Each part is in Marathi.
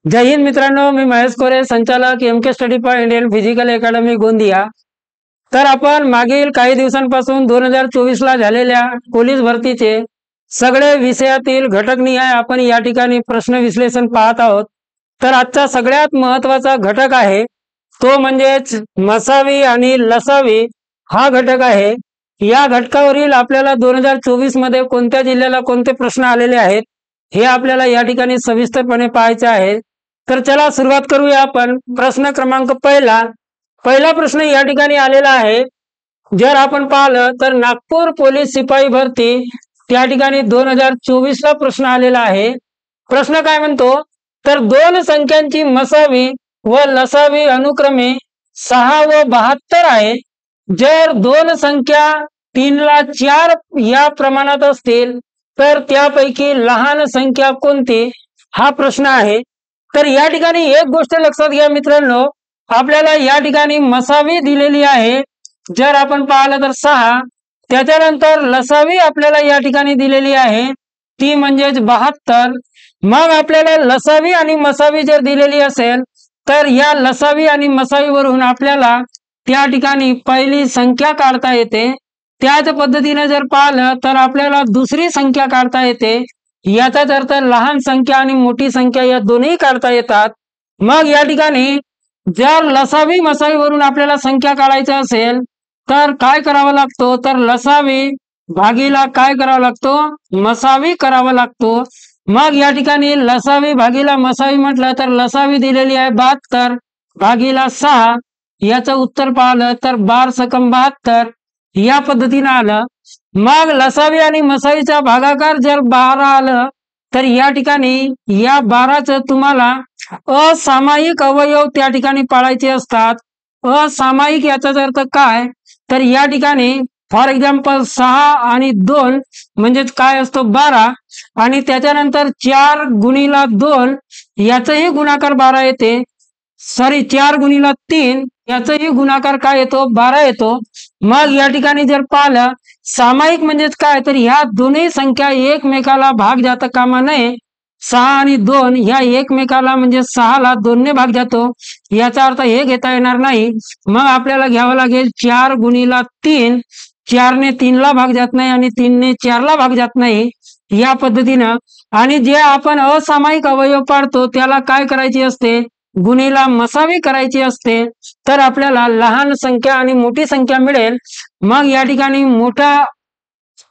जय हिंद मित्रांनो, मी महेश कोरे, संचालक M K study for Indian physical academy Gondia. तर आपण मागील काही दिवसांपासून 2024 ला झालेल्या पोलीस भरतीचे सगळे विषयातील घटकनिहाय आपण या ठिकाणी प्रश्न विश्लेषण पाहत आहोत। तर आजचा सगळ्यात महत्त्वाचा घटक आहे तो म्हणजेच मसावी आणि लसावी हा घटक आहे। या घटकावरील आपल्याला 2024 मध्ये कोणत्या जिल्ह्याला कोणते प्रश्न आलेले आहेत हे आपल्याला या ठिकाणी सविस्तरपणे पाहायचे आहे। तर चला सुरुवात करूया आपण। प्रश्न क्रमांक पहिला प्रश्न या ठिकाणी आलेला आहे। जर आपण पाहिलं तर नागपूर पोलीस सिपाही भरती त्या ठिकाणी 2024 ला प्रश्न आलेला आहे। प्रश्न काय म्हणतो, तर दोन संख्यांची मसावी व लसावी अनुक्रमे 6 व 72 आहे। जर दोन संख्या 3 ला 4 या प्रमाणात असतील तर त्यापैकी लहान संख्या कोणती, हा प्रश्न आहे। तर या ठिकाणी एक गोष्ट लक्षात घ्या मित्रांनो, आपल्याला या ठिकाणी मसावी दिलेली आहे। जर आपण पाहिलं तर 6, त्याच्यानंतर लसावी आपल्याला या ठिकाणी दिलेली आहे ती म्हणजेच 72। मग आपल्याला लसावी आणि मसावी जर दिलेली असेल तर या लसावी आणि मसावीवरून आपल्याला त्या ठिकाणी पहिली संख्या काढता येते। त्याच पद्धतीने जर पाहिलं तर आपल्याला दुसरी संख्या काढता येते। याचाच अर्थ लहान संख्या आणि मोठी संख्या या दोन्ही काढता येतात। मग या ठिकाणी जर लसावी मसावीवरून आपल्याला संख्या काढायची असेल तर काय करावं लागतो, तर लसावी भागीला काय करावं लागतो, मसावी करावं लागतो। मग या ठिकाणी लसावी भागीला मसावी म्हटलं तर लसावी दिलेली आहे 72 भागीला 6, याचं उत्तर पाहिलं तर 12 सकम 72 या पद्धतीने आलं। मग लसावी आणि मसावीचा भागाकार जर 12 आलं तर या ठिकाणी या 12चं तुम्हाला असामायिक अवयव त्या ठिकाणी पाळायचे असतात। असामायिक याचा अर्थ काय, तर या ठिकाणी फॉर एक्झाम्पल 6 आणि 2 म्हणजेच काय असतो 12, आणि त्याच्यानंतर 4 गुणिला 2 याचाही गुणाकार 12 येते। 4 गुणिला 3 याचाही गुणाकार काय येतो, 12 येतो। मग या ठिकाणी जर पाहिलं सामायिक म्हणजेच काय, तर ह्या दोन्ही संख्या एकमेकाला भाग जाता कामा नये। 6 आणि 2 ह्या एकमेकाला म्हणजे 6 ला 2 ने भाग जातो, याचा अर्थ हे घेता येणार नाही। मग आपल्याला घ्यावं लागेल 4 गुणिला 3, 4 ने 3 ला भाग जात नाही आणि 3 ने 4 ला भाग जात नाही, या पद्धतीनं। आणि जे आपण असामायिक अवयव पाडतो त्याला काय करायची असते, गुणीला मसावी करायची असते, तर आपल्याला लहान संख्या आणि मोठी संख्या मिळेल। मग या ठिकाणी मोठा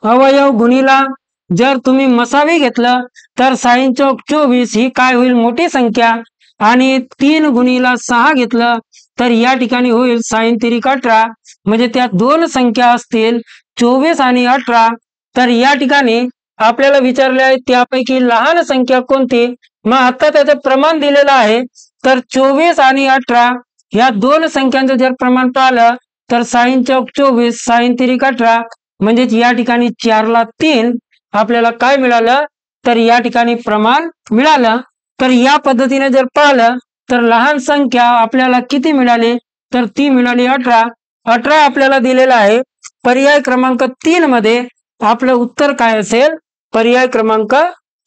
अवयव गुणीला जर तुम्ही मसावी घेतलं तर 6 चौक 24 ही काय होईल, मोठी संख्या, आणि 3 गुणीला 6 घेतलं तर या ठिकाणी होईल 6 तिरिक 18, म्हणजे त्या दोन संख्या असतील 24 आणि 18। तर या ठिकाणी आपल्याला विचारले आहे त्यापैकी लहान संख्या कोणती। मग आता त्याचं प्रमाण दिलेलं आहे, तर 24 आणि 18 या दोन संख्यांचं जर प्रमाण पाहिलं तर 6 चौक 24 6 तिरिक 18 म्हणजेच या ठिकाणी 4 ला 3 आपल्याला काय मिळालं, तर या ठिकाणी प्रमाण मिळालं। तर या पद्धतीने जर पाहिलं तर लहान संख्या आपल्याला किती मिळाली, तर ती मिळाली 18। 18 आपल्याला दिलेला आहे। पर्याय क्रमांक 3 मध्ये आपलं उत्तर काय असेल, पर्याय क्रमांक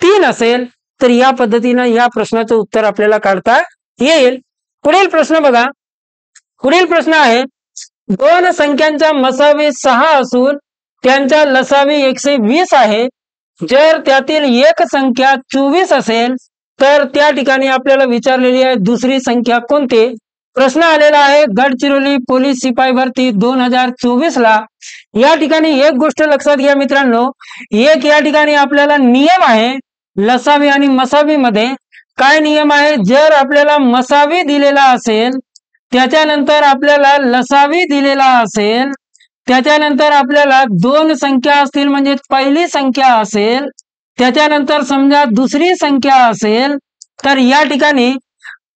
3 असेल। तर या पद्धतीने या प्रश्नाचं उत्तर आपल्याला काढता येईल। पुढील प्रश्न बघा। पुढील प्रश्न आहे, दोन संख्यांचा मसावी 6 असून त्यांचा लसावी 120 आहे। जर त्यातील एक संख्या 24 असेल तर त्या ठिकाणी आपल्याला विचारलेली आहे दुसरी संख्या कोणती। प्रश्न आलेला आहे गडचिरोली पोलीस सिपाही भरती 2024 ला। या ठिकाणी एक गोष्ट लक्षात घ्या मित्रांनो, एक या ठिकाणी आपल्याला नियम आहे लसावी आणि मसावी मध्ये। काय नियम आहे, जर आपल्याला मसावी दिलेला असेल त्याच्यानंतर आपल्याला लसावी दिलेला असेल, त्याच्यानंतर आपल्याला दोन संख्या असतील म्हणजे पहिली संख्या असेल, त्याच्यानंतर समजा दुसरी संख्या असेल, तर या ठिकाणी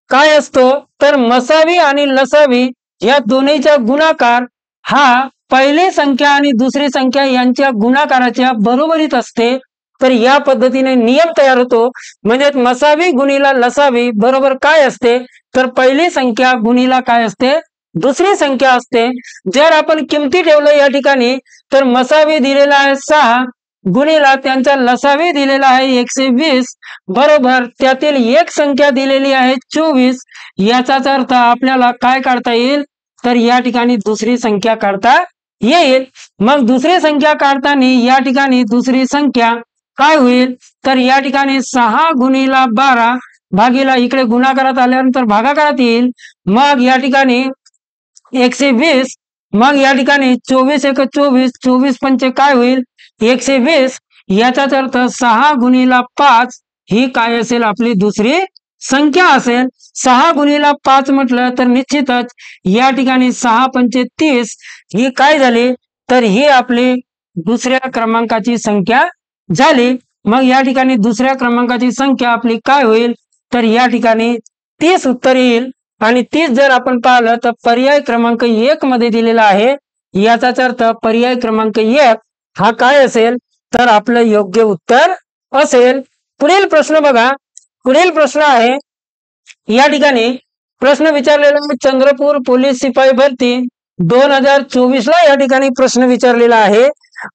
काय असतो, तर मसावी आणि लसावी या दोन्हीचा गुणाकार हा पहिली संख्या आणि दुसरी संख्या यांच्या गुणाकाराच्या बरोबरीत असते। तर या पद्धतीने नियम तयार होतो, म्हणजे मसावी गुणीला लसावी बरोबर काय असते, तर पहिली संख्या गुणीला काय असते, दुसरी संख्या असते। जर आपण किमती ठेवलं या ठिकाणी तर मसावी दिलेला आहे 6 गुणिला त्यांचा लसावी दिलेला आहे 120 बरोबर त्यातील एक संख्या दिलेली आहे 24. याचाच अर्थ आपल्याला काय काढता येईल तर या ठिकाणी दुसरी संख्या काढता येईल. मग दुसरी संख्या काढताना या ठिकाणी दुसरी संख्या काय होईल तर या ठिकाणी 6 गुणिला 12 भागीला इकडे गुणाकारात आल्यानंतर भागाकारात येईल. मग या ठिकाणी 120 मग या ठिकाणी 24 एक 24 24 पंचे काय होईल 120. याचाच अर्थ 6 गुणिला 5 ही काय असेल आपली दुसरी संख्या असेल. 6 गुणिला 5 म्हटलं तर निश्चितच या ठिकाणी 6 पंचे 30 ही काय झाली तर ही आपली दुसऱ्या क्रमांकाची संख्या झाली. मग या ठिकाणी दुसऱ्या क्रमांकाची संख्या आपली काय होईल तर या ठिकाणी 30 उत्तर येईल. आणि 30 जर आपण पाहिलं तर पर्याय क्रमांक 1 मध्ये दिलेला आहे. याचाच अर्थ पर्याय क्रमांक 1 हा काय असेल तर आपलं योग्य उत्तर असेल. पुढील प्रश्न बघा. पुढील प्रश्न आहे या ठिकाणी प्रश्न विचारलेला चंद्रपूर पोलीस शिपाई भरती 2024 ला या ठिकाणी प्रश्न विचारलेला आहे.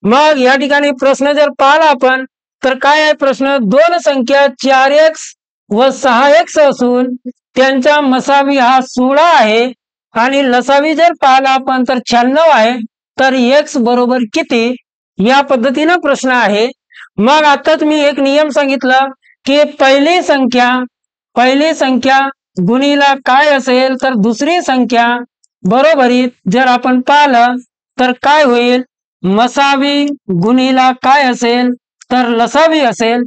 मग या ठिकाणी प्रश्न जर पाहिला आपण तर काय आहे प्रश्न दोन संख्या 4x व 6x असून त्यांचा मसावी हा 16 आहे आणि लसावी जर पाहिला आपण तर 96 आहे तर x बरोबर किती या पद्धतीने प्रश्न आहे. मग आताच मी एक नियम सांगितलं की पहिली संख्या गुणिला काय असेल तर दुसरी संख्या बरोबरीत जर आपण पाहिलं तर काय होईल मसावी गुणिला काय असेल तर लसावी असेल.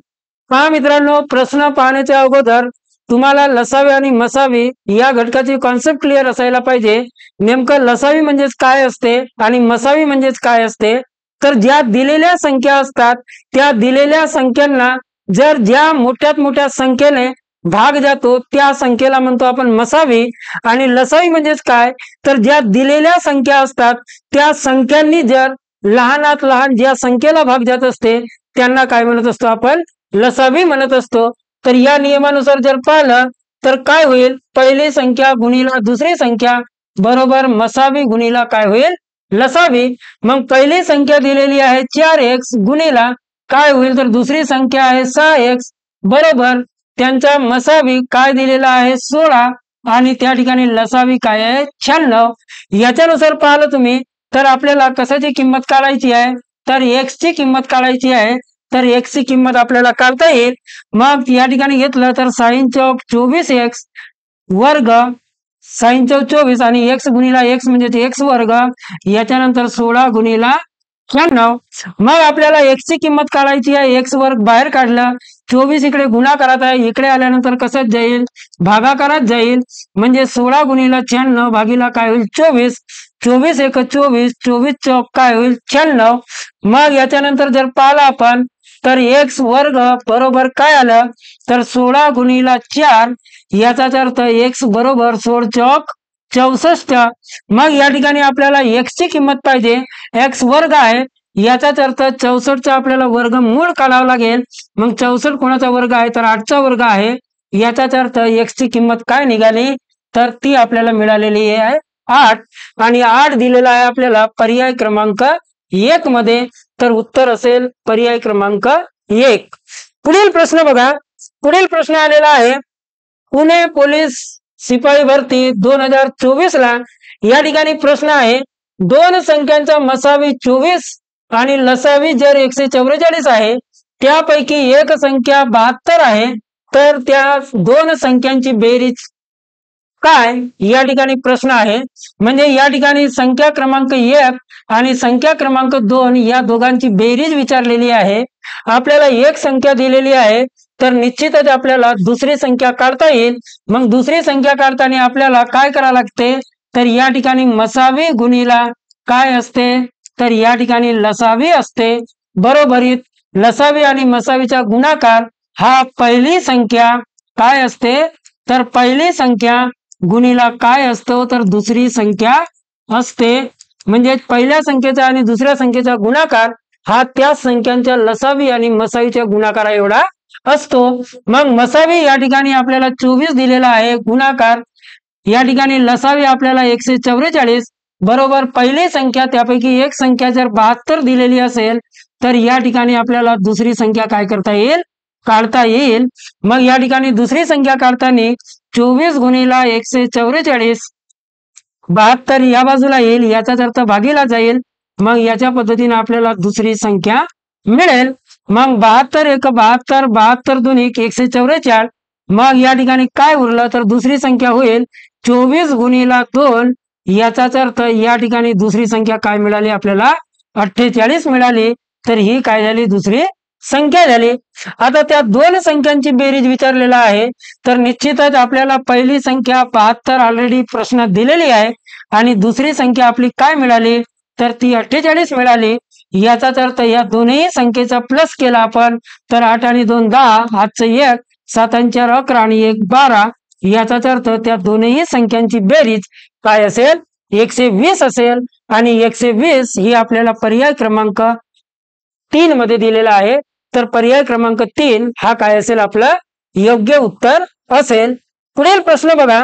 पहा मित्रांनो प्रश्न पाहण्याच्या अगोदर तुम्हाला लसावी आणि मसावी या घटकाची कॉन्सेप्ट क्लिअर असायला पाहिजे. नेमकं लसावी म्हणजेच काय असते आणि मसावी म्हणजेच काय असते तर ज्या दिलेल्या संख्या असतात त्या दिलेल्या संख्यांना जर ज्या मोठ्यात मोठ्या संख्येने भाग जातो त्या संख्येला म्हणतो आपण मसावी. आणि लसावी म्हणजेच काय तर ज्या दिलेल्या संख्या असतात त्या संख्यांनी जर लहानात लहान ज्या संख्येला भाग जात असते त्यांना काय म्हणत असतो आपण लसावी म्हणत असतो. तर या नियमानुसार जर पाहिलं तर काय होईल पहिली संख्या गुणिला दुसरी संख्या बरोबर मसावी गुणिला काय होईल लसावी. मग पहिली संख्या दिलेली आहे 4x गुणिला काय होईल तर दुसरी संख्या आहे 6x बरोबर त्यांचा मसावी काय दिलेला आहे 16 आणि त्या ठिकाणी लसावी काय आहे 96. याच्यानुसार पाहिलं तुम्ही तर आपल्याला कशाची किंमत काढायची आहे तर x ची किंमत काढायची आहे. तर x ची किंमत आपल्याला काढता येईल. मग या ठिकाणी घेतलं तर sin चौक 24x वर्ग sin चौक 24 आणि x गुणिला x म्हणजे x वर्ग याच्यानंतर 16 गुणिला 96. मग आपल्याला x ची किंमत काढायची आहे. x वर्ग बाहेर काढला 24 इकडे गुणाकारात आहे इकडे आल्यानंतर कसं जाईल भागाकारात जाईल म्हणजे 16 गुणिला 96 भागीला काय होईल 24 24 एक 24 24 चौक काय होईल 96. मग याच्यानंतर जर पाहिला आपण तर x वर्ग बरोबर काय आलं तर 16 गुणिला 4 याचाच अर्थ x बरोबर 16 चौक 64. मग या ठिकाणी आपल्याला x ची किंमत पाहिजे x वर्ग आहे याचाच अर्थ 64 चा आपल्याला वर्गमूळ काढावं लागेल. मग 64 कोणाचा वर्ग आहे तर 8 चा वर्ग आहे याचाच अर्थ x ची किंमत काय निघाली तर ती आपल्याला मिळालेली आहे 8 आणि 8 दिलेला आहे आपल्याला पर्याय क्रमांक 1 मध्ये. तर उत्तर असेल पर्याय क्रमांक 1. पुढील प्रश्न बघा. पुढील प्रश्न आलेला आहे पुणे पोलीस शिपाई भरती 2024 ला या ठिकाणी प्रश्न आहे दोन संख्यांचा मसावी 24 आणि लसावी जर 144 आहे त्यापैकी एक संख्या 72 आहे तर त्या दोन संख्यांची बेरीज काय या ठिकाणी प्रश्न आहे. म्हणजे या ठिकाणी संख्या क्रमांक 1 आणि संख्या क्रमांक 2 या दोघांची बेरीज विचारलेली आहे. आपल्याला एक संख्या दिलेली आहे तर निश्चितच आपल्याला दुसरी संख्या काढता येईल. मग दुसरी संख्या काढताना आपल्याला काय करावं लागते तर या ठिकाणी मसावी गुणिला काय असते तर या ठिकाणी लसावी असते बरोबरीत लसावी आणि मसावीचा गुणाकार हा पहिली संख्या काय असते तर पहिली संख्या गुणिला काय असतो तर दुसरी संख्या असते. म्हणजे पहिल्या संख्येचा आणि दुसऱ्या संख्येचा गुणाकार हा त्या संख्यांच्या लसावी आणि मसावीच्या गुणाकारा एवढा असतो. मग मसावी या ठिकाणी आपल्याला 24 दिलेला आहे गुणाकार या ठिकाणी लसावी आपल्याला 144 बरोबर पहिली संख्या त्यापैकी एक संख्या जर 72 दिलेली असेल तर या ठिकाणी आपल्याला दुसरी संख्या काय करता येईल, काढता येईल। मग या ठिकाणी दुसरी संख्या काढताना 24 गुणिला 144 72 या बाजूला येईल, याचाच अर्थ भागीला जाईल। मग याच्या पद्धतीने आपल्याला दुसरी संख्या मिळेल। मग 72 एक 72, 72 दोन 144। मग या ठिकाणी काय उरलं तर दुसरी संख्या होईल 24 गुणिला 2, याचाच अर्थ या ठिकाणी दुसरी संख्या काय मिळाली आपल्याला, 48 मिळाली। तर ही काय झाली, दुसरी संख्या झाली। आता त्या दोन संख्यांची बेरीज विचारलेला आहे, तर निश्चितच आपल्याला पहिली संख्या 72 ऑलरेडी प्रश्नात दिलेली आहे आणि दुसरी संख्या आपली काय मिळाली तर ती 48 मिळाली। याचाच अर्थ या दोन्ही संख्येचा प्लस केला आपण तर 8 आणि 2 10, हातचं 1, 7 आणि 4 11 आणि 1 12। याचाच अर्थ त्या दोन्ही संख्यांची बेरीज काय असेल, 120 असेल। आणि 120 ही आपल्याला पर्याय क्रमांक 3 मध्ये दिलेला आहे। तर पर्याय क्रमांक 3 हा काय असेल, आपलं योग्य उत्तर असेल। पुढील प्रश्न बघा,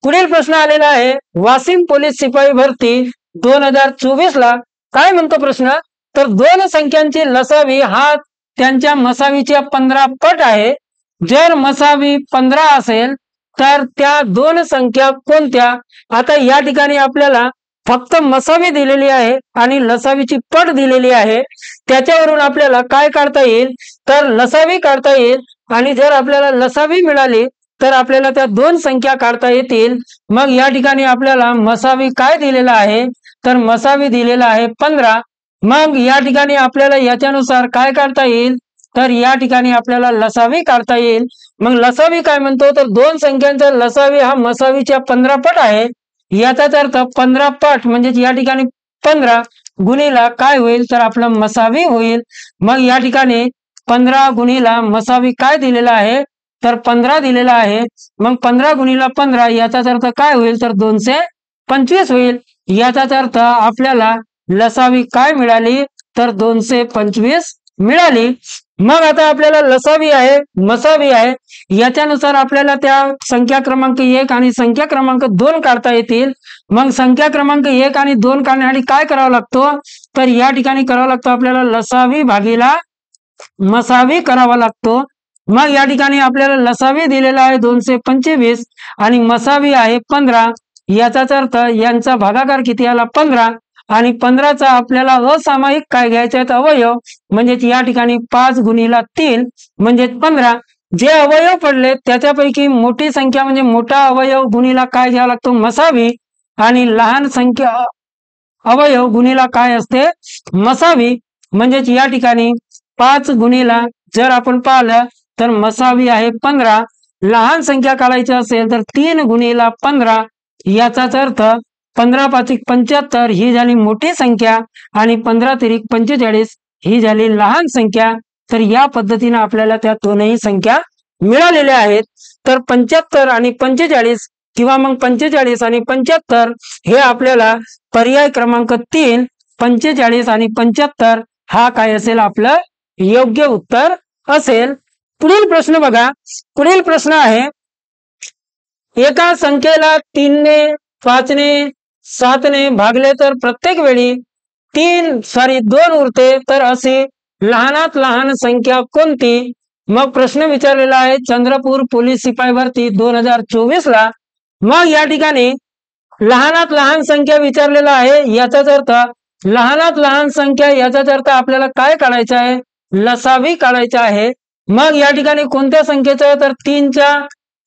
पुढील प्रश्न आलेला आहे वाशिम पोलीस शिपाई भरती 2024 ला काय म्हणतो प्रश्न, तर दोन संख्यांची लसावी हा त्यांच्या मसावीच्या 15 पट आहे। जर मसावी 15 असेल तर त्या दोन संख्या कोणत्या। आता या ठिकाणी आपल्याला फक्त मसावी दिलेली आहे आणि लसावीची पट दिलेली आहे, त्याच्यावरून आपल्याला काय काढता येईल तर लसावी काढता येईल। आणि जर आपल्याला लसावी मिळाली तर आपल्याला त्या दोन संख्या काढता येतील। मग या ठिकाणी आपल्याला मसावी काय दिलेला आहे तर मसावी दिलेला आहे 15। मग या ठिकाणी आपल्याला याच्यानुसार काय काढता येईल तर या ठिकाणी आपल्याला लसावी काढता येईल। मग लसावी काय म्हणतो तर दोन संख्यांचा लसावी हा मसावीच्या 15 पट आहे। याचाच अर्थ 15 पट म्हणजे या ठिकाणी 15 गुणिला काय होईल तर आपला मसावी होईल। मग या ठिकाणी 15 गुणिला मसावी काय दिलेला आहे तर 15 दिलेला आहे। मग 15 गुणिला 15 याचाच अर्थ काय होईल तर 225 होईल। याचाच अर्थ आपल्याला लसावी काय मिळाली तर 225 मिळाली। मग आता आपल्याला लसावी आहे मसावी आहे, याच्यानुसार आपल्याला त्या संख्या क्रमांक 1 आणि संख्या क्रमांक 2 काढता येतील। मग संख्या क्रमांक 1 आणि 2 काढण्यासाठी काय करावं लागतो तर या ठिकाणी करावं लागतो आपल्याला लसावी भागीला मसावी करावा लागतो। मग या ठिकाणी आपल्याला लसावी दिलेला आहे 225 आणि मसावी आहे 15। याचाच अर्थ यांचा भागाकार किती आला 15 आणि 15चा आपल्याला असामायिक काय घ्यायचे आहेत अवयव, म्हणजे या ठिकाणी 5 गुणिला 3 म्हणजे 15। जे अवयव पडले त्याच्यापैकी मोठी संख्या म्हणजे मोठा अवयव गुणिला काय घ्यावा लागतो मसावी आणि लहान संख्या अवयव गुणिला काय असते मसावी। म्हणजे या ठिकाणी 5 गुणिला जर आपण पाहिलं तर मसावी आहे 15, लहान संख्या काढायची असेल तर 3 गुणिला 15। याचाच अर्थ 15 5 75 ही झाली मोठी संख्या आणि 15 3 45 ही झाली लहान संख्या। तर या पद्धतीने आपल्याला त्या दोनही संख्या मिळालेल्या आहेत। तर 75 आणि 45 किंवा मग 45 आणि 75 हे आपल्याला पर्याय क्रमांक 3 45 आणि 75 हा काय असेल आपलं योग्य उत्तर असेल। पुढील प्रश्न बघा, पुढील प्रश्न आहे एका संख्येला 3 ने 5 ने 7 ने भागले तर प्रत्येक वेळी 2 उरते, तर अशी लहानात लहान संख्या कोणती। मग प्रश्न विचारलेला आहे चंद्रपूर पोलीस शिपाई भरती 2024 ला। मग या ठिकाणी लहानात लहान संख्या विचारलेला आहे, याचाच अर्थ लहानात लहान संख्या याचाच अर्थ आपल्याला काय काढायचं आहे लसावी काढायचा आहे। मग या ठिकाणी कोणत्या संख्येचा तर 3च्या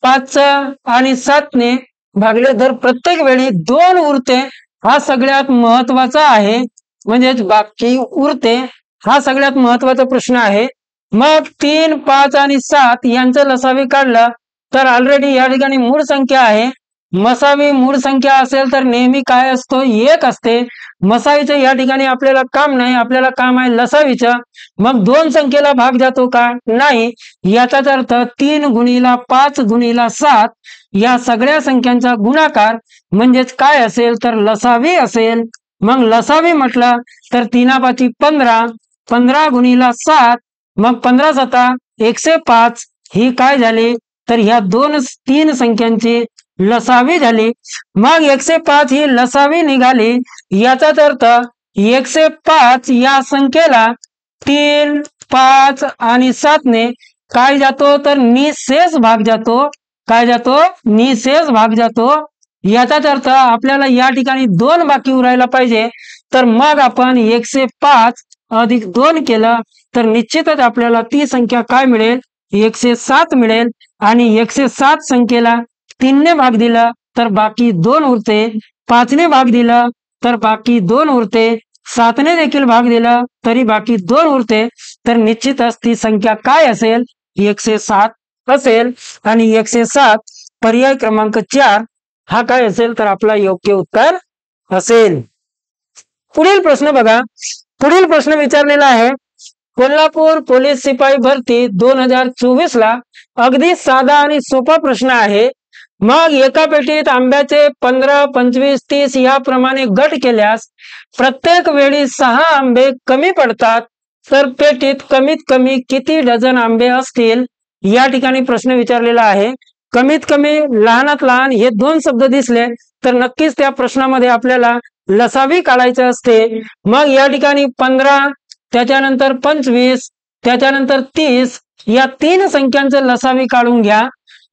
5चा आणि 7 ने भागले तर प्रत्येक वेळी 2 उरते, हा सगळ्यात महत्वाचा आहे। म्हणजे बाकी उरते हा सगळ्यात महत्वाचा प्रश्न आहे। मग 3 5 आणि 7 यांचं लसावी काढलं तर ऑलरेडी या ठिकाणी मूळ संख्या आहे। मसावी मूळ संख्या असेल तर नेहमी काय असतो 1 असते। मसावीचं या ठिकाणी आपल्याला काम नाही, आपल्याला काम आहे लसावीचं। मग 2 संख्येला भाग जातो का नाही, याचाच अर्थ 3 गुणिला 5 गुणिला 7 या सगळ्या संख्यांचा गुणाकार म्हणजेच काय असेल तर लसावी असेल। मग लसावी म्हटलं तर 3 5 15, 15 गुणिला 7 मग 15 7 105 ही काय झाली तर ह्या 3 संख्यांची लसावी झाली। मग 105 ही लसावी निघाली, याचाच अर्थ 105 या संख्येला 3, 5 आणि 7 ने काय जातो तर निशेष भाग जातो. काय जातो? निशेष भाग जातो. याचाच अर्थ आपल्याला या ठिकाणी 2 बाकी उरायला पाहिजे. तर मग आपण 105 अधिक 2 केलं तर निश्चितच आपल्याला ती संख्या काय मिळेल? 107 मिळेल. आणि 107 संख्येला 3 ने भाग दिला तर बाकी 2 उरते. 5 ने भाग दिला तर बाकी 2 उरते. 7 ने देखील भाग दिला तरी बाकी 2 उरते. तर निश्चितच ती संख्या काय असेल? 107 असेल. आणि 107 पर्याय क्रमांक 4 हा काय असेल तर आपला योग्य उत्तर असेल. पुढील प्रश्न बघा. पुढील प्रश्न विचारलेला आहे, कोल्हापूर पोलीस शिपाई भरती 2024 ला अगदी साधा आणि सोपा प्रश्न आहे. मग एका पेटीत आंब्याचे 15, 25, 30 याप्रमाणे गट केल्यास प्रत्येक वेळी 6 आंबे कमी पडतात. तर पेटीत कमीत कमी किती डझन आंबे असतील? या ठिकाणी प्रश्न विचारलेला आहे. कमीत कमी लहानात लहान हे 2 शब्द दिसले तर नक्कीच त्या प्रश्नामध्ये आपल्याला लसावी काढायचे असते. मग या ठिकाणी 15, त्याच्यानंतर 25, त्याच्यानंतर 30 या 3 संख्यांचे लसावी काढून घ्या.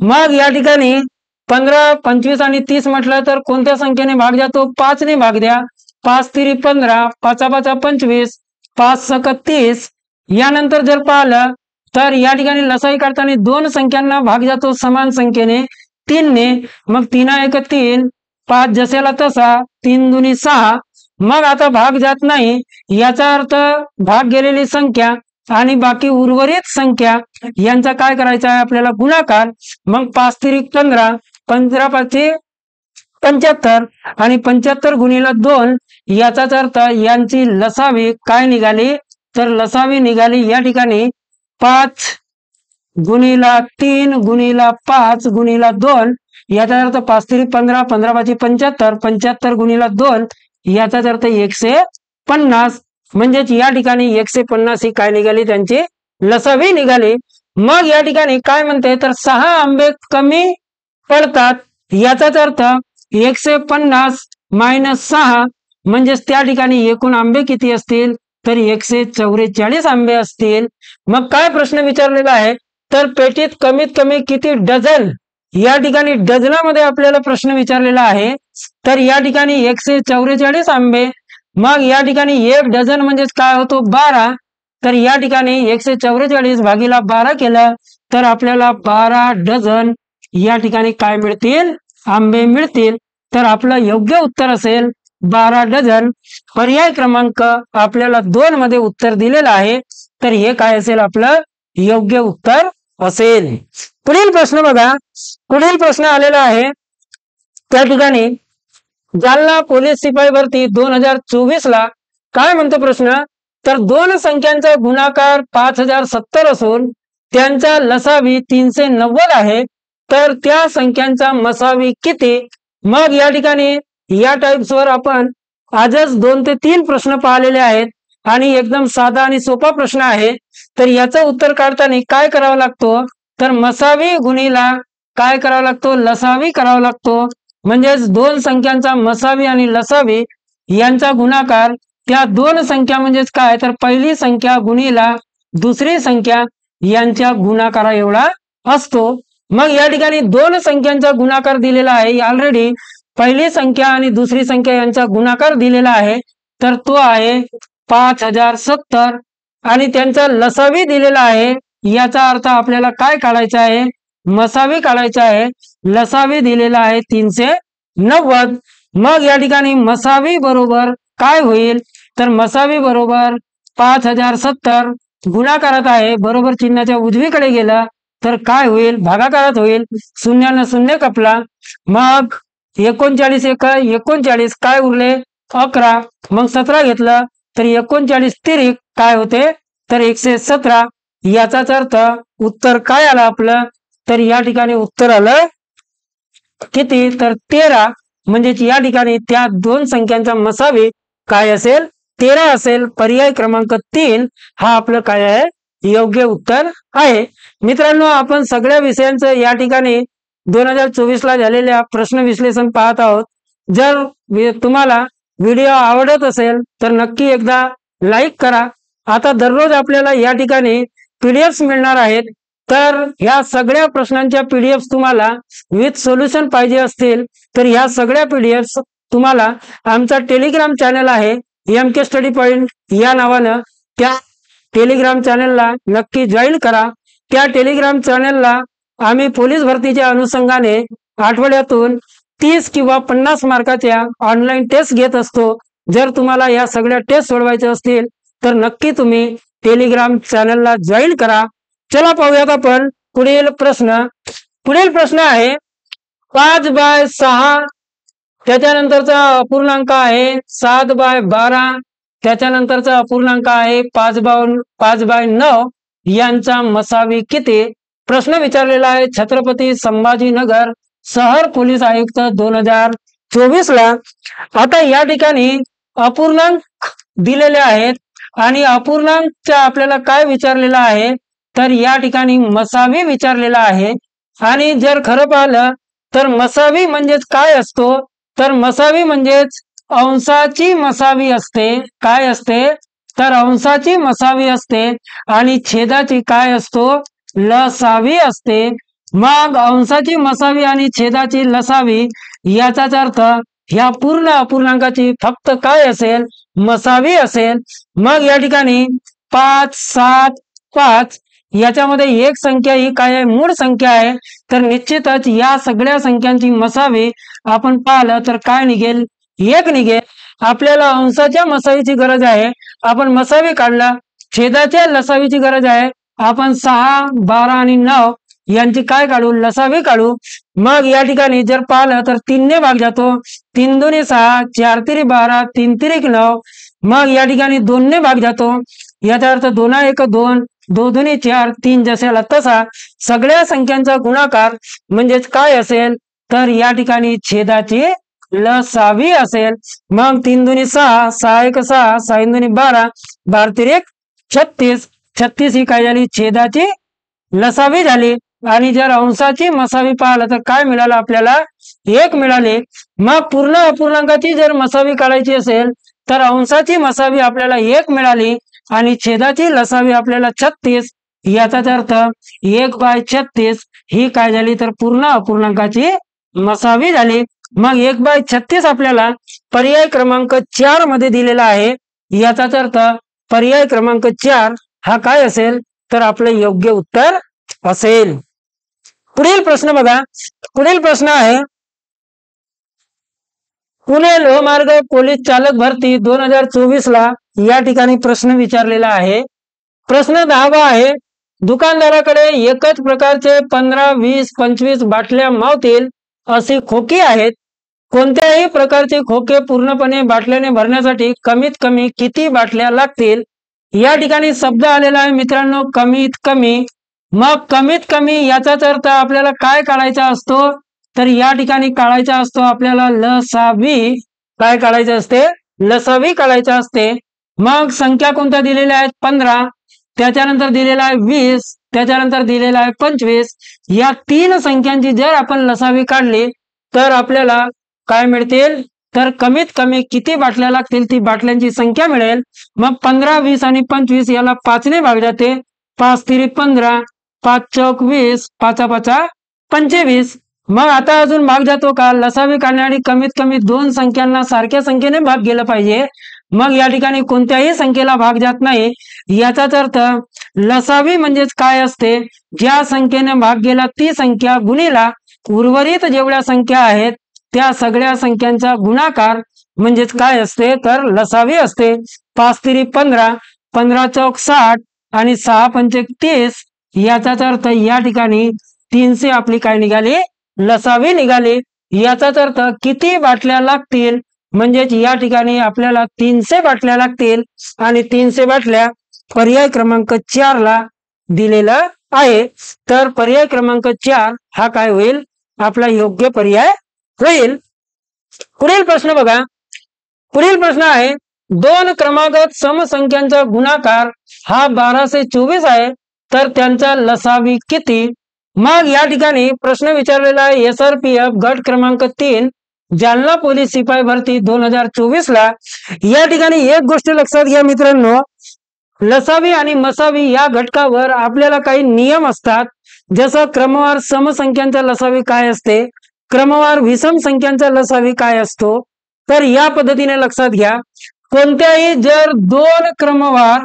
मग या ठिकाणी 15, 25 आणि 30 म्हटलं तर कोणत्या संख्येने भाग जातो? 5 ने भाग द्या. 5 तिरी 15, 5 5 25, 5 सक 30. यानंतर जर पाहिलं तर या ठिकाणी लसावी काढताना 2 संख्यांना भाग जातो समान संख्येने 3 ने. मग 3 1 3, 5 जसेला तसा, 3 दुनी 6. मग आता भाग जात नाही याचा अर्थ भाग गेलेली संख्या आणि बाकी उर्वरित संख्या यांचा काय करायचा आहे आपल्याला? गुणाकार. मग 5 तिरी 15, 15 5 75 आणि 75 गुणिला 2 याचाच अर्थ यांची लसावी काय निघाली? तर लसावी निघाली या ठिकाणी 5 गुणिला 3 गुणिला 5 गुणिला 2. याचा अर्थ 5 तिरी 15, 15 5 75, 75 गुणिला 2 याचाच अर्थ 150. म्हणजेच या ठिकाणी 150 ही काय निघाली? त्यांची लसावी निघाली. मग या ठिकाणी काय म्हणते तर 6 आंबे कमी पडतात. याचाच अर्थ 150 मायनस 6 म्हणजेच त्या ठिकाणी एकूण आंबे किती असतील? तर 144 आंबे असतील. मग काय प्रश्न विचारलेला आहे तर पेटीत कमीत कमी किती डझन? या ठिकाणी डझनामध्ये आपल्याला प्रश्न विचारलेला आहे. तर या ठिकाणी 144 आंबे. मग या ठिकाणी 1 डझन म्हणजेच काय होतो? 12. तर या ठिकाणी 144 भागीला 12 केलं तर आपल्याला 12 डझन या ठिकाणी काय मिळतील? आंबे मिळतील. तर आपलं योग्य उत्तर असेल 12 डझन. पर्याय क्रमांक आपल्याला 2 मध्ये उत्तर दिलेलं आहे. तर हे काय असेल? आपलं योग्य उत्तर असेल. पुढील प्रश्न बघा. पुढील प्रश्न आलेला आहे त्या ठिकाणी जालना पोलीस शिपाई भरती 2024 ला काय म्हणतो प्रश्न? तर 2 संख्यांचा गुणाकार 5070 असून त्यांचा लसावी 390 आहे. तर त्या संख्यांचा मसावी किती? मग या ठिकाणी या टाइप्सवर आपण आजच 2 ते 3 प्रश्न पाहिलेले आहेत आणि एकदम साधा आणि सोपा प्रश्न आहे. तर याचं उत्तर काढताना काय करावं लागतो? तर मसावी गुणीला काय करावं लागतो? लसावी करावा लागतो. म्हणजेच 2 संख्यांचा मसावी आणि लसावी यांचा गुणाकार त्या 2 संख्या म्हणजेच काय तर पहिली संख्या गुणीला दुसरी संख्या यांच्या गुणाकारा एवढा असतो. मग या ठिकाणी 2 संख्यांचा गुणाकार दिलेला आहे. ऑलरेडी पहिली संख्या आणि दुसरी संख्या यांचा गुणाकार दिलेला आहे. तर तो आहे 5070 आणि त्यांचा लसावी दिलेला आहे. याचा अर्थ आपल्याला काय काढायचा आहे? मसावी काढायचा आहे. लसावी दिलेला आहे 390. मग या ठिकाणी मसावी बरोबर काय होईल? तर मसावी बरोबर 5070 गुणाकारात आहे. बरोबर चिन्हाच्या उजवीकडे गेला तर काय होईल? भागाकारात होईल. शून्यानं शून्य कपला. मग 39 1 39 काय उरले? 11. मग 17 घेतलं तर 39 तिरिक काय होते? तर 117. याचाच अर्थ उत्तर काय आलं आपलं? तर या ठिकाणी उत्तर आलं किती? तर 13. म्हणजेच या ठिकाणी त्या 2 संख्यांचा मसावी काय असेल? 13 असेल. पर्याय क्रमांक 3 हा आपलं काय आहे? योग्य उत्तर आहे. मित्रांनो, आपण सगळ्या विषयांचं या ठिकाणी 2024 ला झालेल्या प्रश्न विश्लेषण पाहत आहोत. जर तुम्हाला व्हिडिओ आवडत असेल तर नक्की एकदा लाईक करा, आता दररोज आपल्याला या ठिकाणी पीडीएफ मिळणार आहेत। तर ह्या सगळ्या प्रश्नांच्या पीडीएफ तुम्हाला विथ सोल्युशन पाहिजे असतील तर ह्या सगळ्या पीडीएफ तुम्हाला आमचा टेलिग्राम चॅनल आहे एमके स्टडी पॉइंट या नावानं, त्या टेलिग्राम चॅनलला नक्की जॉईन करा। त्या टेलिग्राम चॅनलला आम्ही पोलीस भरतीच्या अनुषंगाने आठवड्यातून 30 किंवा 50 मार्काच्या ऑनलाईन टेस्ट घेत असतो। जर तुम्हाला या सगळ्या टेस्ट सोडवायच्या असतील तर नक्की तुम्ही टेलिग्राम चॅनलला जॉईन करा। चला पाहूयात आपण पुढील प्रश्न। पुढील प्रश्न आहे 5/6, त्याच्यानंतरचा अपूर्णांक आहे 7/12, त्याच्यानंतरचा अपूर्णांक आहे 5/9 यांचा मसावी किती? प्रश्न विचारलेला आहे छत्रपती संभाजीनगर शहर पोलीस आयुक्त 2024 ला। आता या ठिकाणी अपूर्णांक दिलेले आहेत आणि अपूर्णांकच्या आपल्याला काय विचारलेलं आहे तर या ठिकाणी मसावी विचारलेला आहे। आणि जर खरं पाहिलं तर मसावी म्हणजेच काय असतो तर मसावी म्हणजेच अंशाची मसावी असते। काय असते तर अंशाची मसावी असते आणि छेदाची काय असतो लसावी असते। मग अंशाची मसावी आणि छेदाची लसावी याचाच अर्थ ह्या पूर्ण अपूर्णांकाची फक्त काय असेल मसावी असेल। मग या ठिकाणी 5, 7, 5 याच्यामध्ये एक संख्या ही काय आहे मूळ संख्या आहे। तर निश्चितच या सगळ्या संख्यांची मसावी आपण पाहिलं तर काय निघेल 1 निघेल। आपल्याला अंशाच्या मसावीची गरज आहे, आपण मसावी काढला। छेदाच्या लसावीची गरज आहे, आपण 6, 12 आणि 9 यांची काय काढू लसावी काढू। मग या ठिकाणी जर पाहिलं तर 3 ने भाग जातो, 3 दुनी 6, 4 तिरी 12, 3 तिरी 9। मग या ठिकाणी 2 ने भाग जातो, याचा अर्थ 2 1 2, 2 दुनी 4, 3 जशाला तसा सगळ्या संख्यांचा गुणाकार म्हणजेच काय असेल तर या ठिकाणी छेदाची लसावी असेल। मग 3 दुनी 6, 6 1 6, 6 दुनी 12, 12 तिरी 36, 36 ही काय झाली छेदाची लसावी झाली। आणि जर अंशाची मसावी पाहिलं तर काय मिळालं आपल्याला 1 मिळाले। मग पूर्ण अपूर्णांकाची जर मसावी काढायची असेल तर अंशाची मसावी आपल्याला 1 मिळाली आणि छेदाची लसावी आपल्याला 36, याचाच अर्थ 1/36 ही काय झाली तर पूर्ण अपूर्णांकाची मसावी झाली। मग 1/36 आपल्याला पर्याय क्रमांक 4 मध्ये दिलेला आहे, याचाच अर्थ पर्याय क्रमांक 4 हा काय असेल तर आपलं योग्य उत्तर असेल। पुढील प्रश्न बघा। पुढील प्रश्न आहे पुणे लोहमार्ग पोलीस चालक भरती 2024 ला या ठिकाणी प्रश्न विचारलेला आहे। प्रश्न 10वा आहे दुकानदाराकडे एकच प्रकारचे 15, 20, 25 बाटल्या मावतील अशी खोकी आहेत। कोणत्याही प्रकारचे खोके पूर्णपणे बाटल्याने भरण्यासाठी कमीत कमी किती बाटल्या लागतील? या ठिकाणी शब्द आलेला आहे मित्रांनो कमीत कमी। मग कमीत कमी याचाच अर्थ आपल्याला काय काढायचा असतो तर या ठिकाणी काढायचा असतो आपल्याला लसावी। काय काढायचे असते लसावी काढायचा असते। मग संख्या कोणत्या दिलेल्या आहेत 15, त्याच्यानंतर दिलेला आहे 20, त्याच्यानंतर दिलेला आहे 25। या 3 संख्यांची जर आपण लसावी काढली तर आपल्याला काय मिळतील तर कमीत कमी किती बाटल्या लागतील ती बाटल्यांची संख्या मिळेल। मग 15, 20 आणि 25 याला 5 ने भाग जाते, 5 तिरी 15, 5 चौक 20, 5 5 25। मग आता अजून भाग जातो का लसावी काढण्यासाठी कमीत कमी 2 संख्यांना सारख्या संख्येने भाग गेला पाहिजे। मग या ठिकाणी कोणत्याही संख्येला भाग जात नाही, याचाच अर्थ लसावी म्हणजेच काय असते ज्या संख्येने भाग गेला ती संख्या गुणिला उर्वरित जेवढ्या संख्या आहेत त्या सगळ्या संख्यांचा गुणाकार म्हणजेच काय असते तर लसावी असते। 5 तिरी 15, 15 चौक 60 आणि 6 पंचे 30, याचाच अर्थ या ठिकाणी 300 आपली काय निघाली लसावी निघाली। याचाच अर्थ किती बाटल्या लागतील म्हणजेच या ठिकाणी आपल्याला 300 बाटल्या लागतील आणि 300 बाटल्या पर्याय क्रमांक 4 ला दिलेला आहे। तर पर्याय क्रमांक 4 हा काय होईल आपला योग्य पर्याय होईल। पुढील प्रश्न बघा। पुढील प्रश्न आहे 2 क्रमागत समसंख्यांचा गुणाकार हा 1224 आहे तर त्यांचा लसावी किती? मग या ठिकाणी प्रश्न विचारलेला आहे SRPF गट क्रमांक 3 जालना पोलीस शिपाई भरती 2024 ला। या ठिकाणी एक गोष्ट लक्षात घ्या मित्रांनो लसावी आणि मसावी या घटकावर आपल्याला काही नियम असतात. जसं क्रमवार समसंख्यांचा लसावी काय असते, क्रमवार विषम संख्यांचा लसावी काय असतो. तर या पद्धतीने लक्षात घ्या. कोणत्याही जर दोन क्रमवार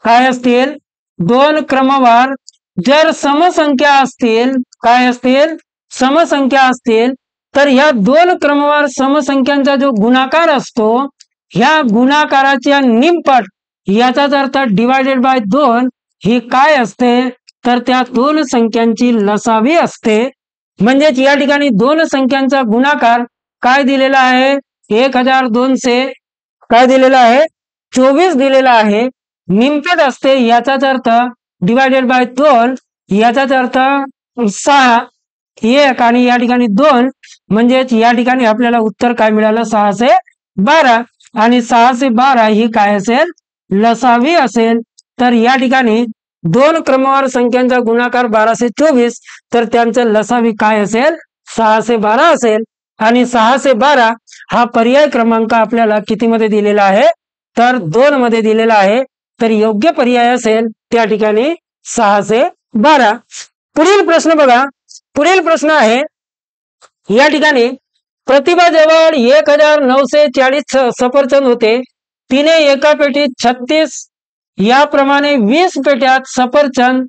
काय असतील, दोन क्रमवार जर समसंख्या असतील, काय असतील, समसंख्या असतील, तर ह्या दोन क्रमवार समसंख्यांचा जो गुणाकार असतो, ह्या गुणाकाराच्या निमपट याचाच अर्थ डिवायडेड बाय 2 ही काय असते, तर त्या दोन संख्यांची लसावी असते. म्हणजेच या ठिकाणी दोन संख्यांचा गुणाकार काय दिलेला आहे, 1200 काय दिलेला आहे, 24 दिलेला आहे. निमपट असते याचाच अर्थ डिवायडेड बाय 2 याचाच अर्थ 6 1 आणि या ठिकाणी 2 म्हणजेच या ठिकाणी आपल्याला उत्तर काय मिळालं, 612 आणि 612 ही काय असेल, लसावी असेल. तर या ठिकाणी दोन क्रमवार संख्यांचा गुणाकार 1224 तर त्यांचं लसावी काय असेल, 612 असेल. आणि 612 हा पर्याय क्रमांक आपल्याला कितीमध्ये दिलेला आहे, तर 2 मध्ये दिलेला आहे. तर योग्य पर्याय असेल त्या ठिकाणी 612. पुढील प्रश्न बघा. पुढील प्रश्न आहे या ठिकाणी प्रतिभा जवळ 1940 सफरचंद होते. तिने एका पेटीत 36 याप्रमाणे 20 पेट्यात सफरचंद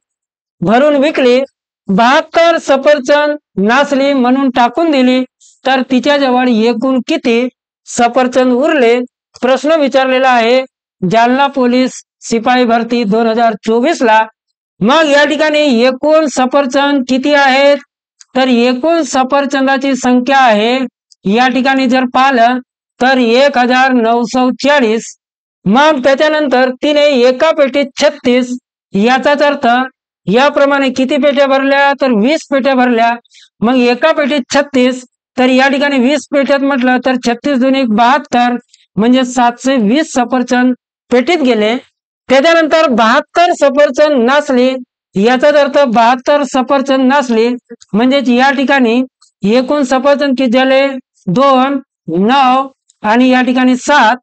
भरून विकली. 72 सफरचंद नासली म्हणून टाकून दिली. तर तिच्याजवळ एकूण किती सफरचंद उरले. प्रश्न विचारलेला आहे जालना पोलीस सिपाही भरती 2024 ला. मग या ठिकाणी एकूण सफरचंद किती आहेत, तर एकूण सफरचंदाची संख्या आहे या ठिकाणी जर पाहिलं तर 1940. मग त्याच्यानंतर तिने एका पेटीत 36 याचाच अर्थ याप्रमाणे किती पेट्या भरल्या, तर 20 पेट्या भरल्या. मग एका पेटीत 36 तर या ठिकाणी 20 पेट्यात म्हटलं तर 36 दुनी 72 म्हणजे 720 सफरचंद पेटीत गेले. त्याच्यानंतर 72 सफरचंद नासली याचाच अर्थ 72 सफरचंद नासली म्हणजेच या ठिकाणी एकूण सफरचंद किती झाले, 2 9 आणि या ठिकाणी 7.